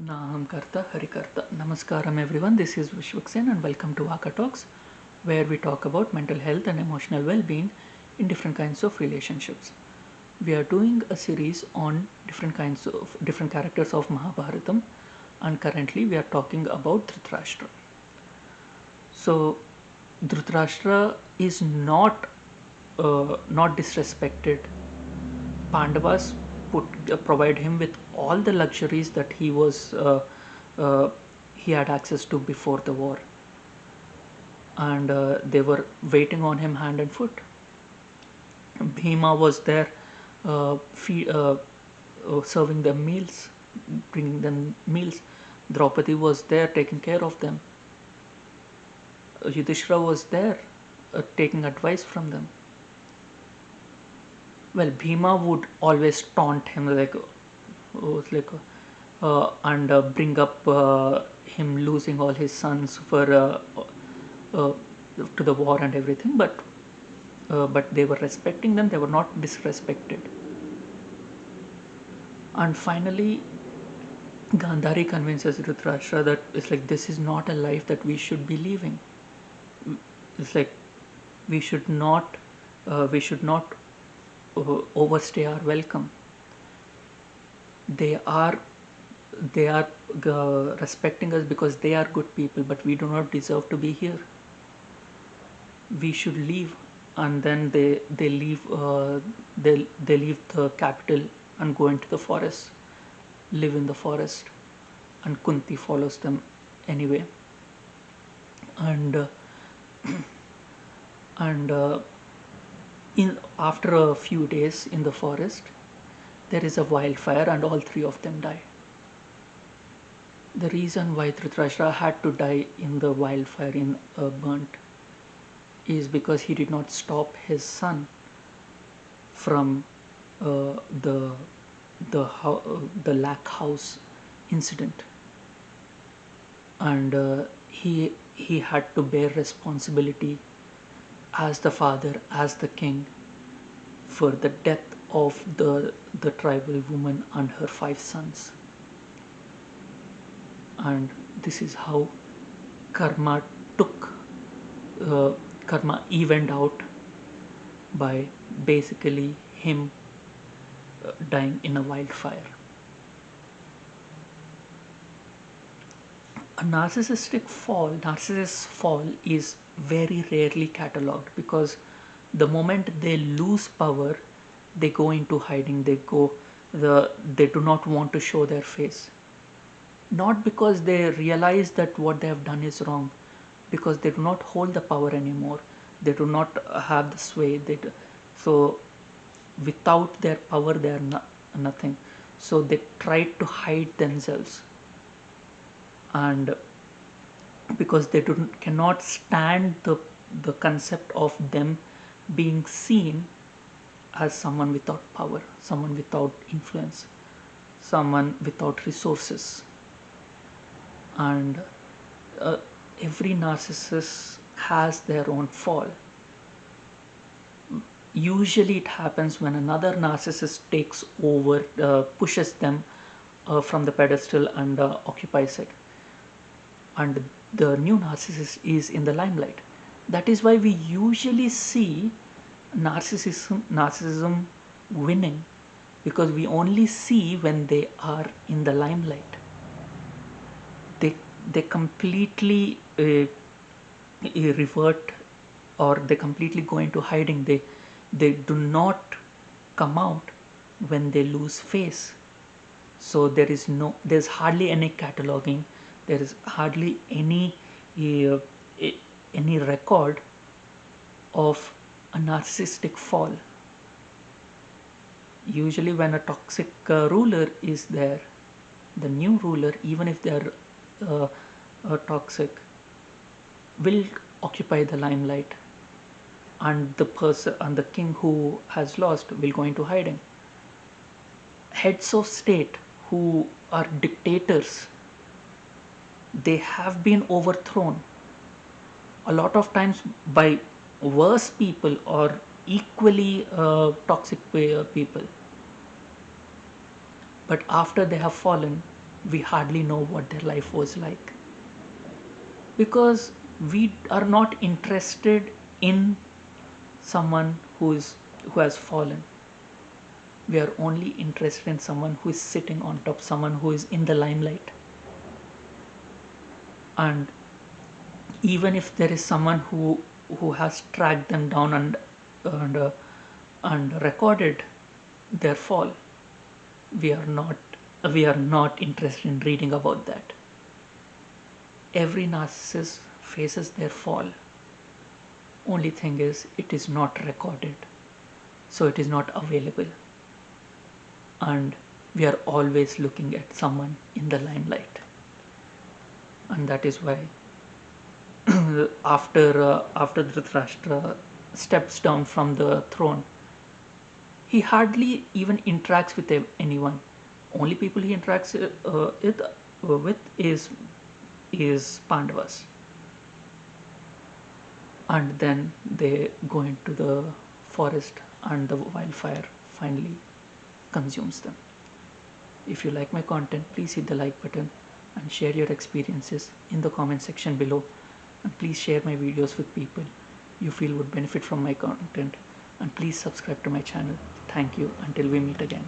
Naham Karta Harikarta. Namaskaram everyone, this is Vishwaksen and welcome to Vaka Talks, where we talk about mental health and emotional well-being in different kinds of relationships. We are doing a series on different characters of Mahabharatam, and currently we are talking about Dhritarashtra. So Dhritarashtra is not disrespected. Pandavas provide him with all the luxuries that uh, he had access to before the war, and they were waiting on him hand and foot. Bhima was there, serving them meals, bringing them meals. Draupadi was there taking care of them. Yudhishthira was there, taking advice from them. Well, Bhima would always taunt him and bring up him losing all his sons uh, to the war and everything, but they were respecting them, they were not disrespected. And finally, Gandhari convinces Dhritarashtra that it's like this is not a life that we should be living. It's like we should not overstay our welcome. They are respecting us because they are good people, but we do not deserve to be here. We should leave. And then they leave they leave the capital and go into the forest, live in the forest, and Kunti follows them anyway. And and in after a few days in the forest, there is a wildfire and all three of them die. The reason why Dhritarashtra had to die in the wildfire in burnt is because he did not stop his son from uh, the the lac house incident, and he had to bear responsibility as the father, as the king, for the death of the tribal woman and her 5 sons. And this is how karma took uh, karma evened out by basically him dying in a wildfire. A narcissist's fall is very rarely catalogued, because the moment they lose power, they go into hiding. They do not want to show their face, not because they realize that what they have done is wrong, because they do not hold the power anymore, they do not have the sway. So without their power they are nothing, so they try to hide themselves. And because they cannot stand the concept of them being seen as someone without power, someone without influence, someone without resources. And uh, every narcissist has their own fall. Usually it happens when another narcissist takes over, pushes them from the pedestal and occupies it, and the new narcissist is in the limelight. That is why we usually see narcissism winning, because we only see when they are in the limelight. They completely revert, or they completely go into hiding. They do not come out when they lose face. So there's hardly any cataloging, there is hardly uh, any record of a narcissistic fall. Usually when a toxic ruler is there, the new ruler, even if they are uh, toxic, will occupy the limelight, and the king who has lost will go into hiding. Heads of state who are dictators, they have been overthrown a lot of times by worse people or equally toxic people. But after they have fallen, we hardly know what their life was like, because we are not interested in someone who has fallen. We are only interested in someone who is sitting on top, someone who is in the limelight. And even if there is someone who has tracked them down and, uh, and recorded their fall, we are not interested in reading about that. Every narcissist faces their fall. Only thing is, it is not recorded, so it is not available. And we are always looking at someone in the limelight. And that is why after Dhritarashtra steps down from the throne, he hardly even interacts with anyone. Only people he interacts with is Pandavas. And then they go into the forest, and the wildfire finally consumes them. If you like my content, please hit the like button and share your experiences in the comment section below. And please share my videos with people you feel would benefit from my content. And please subscribe to my channel. Thank you. Until we meet again.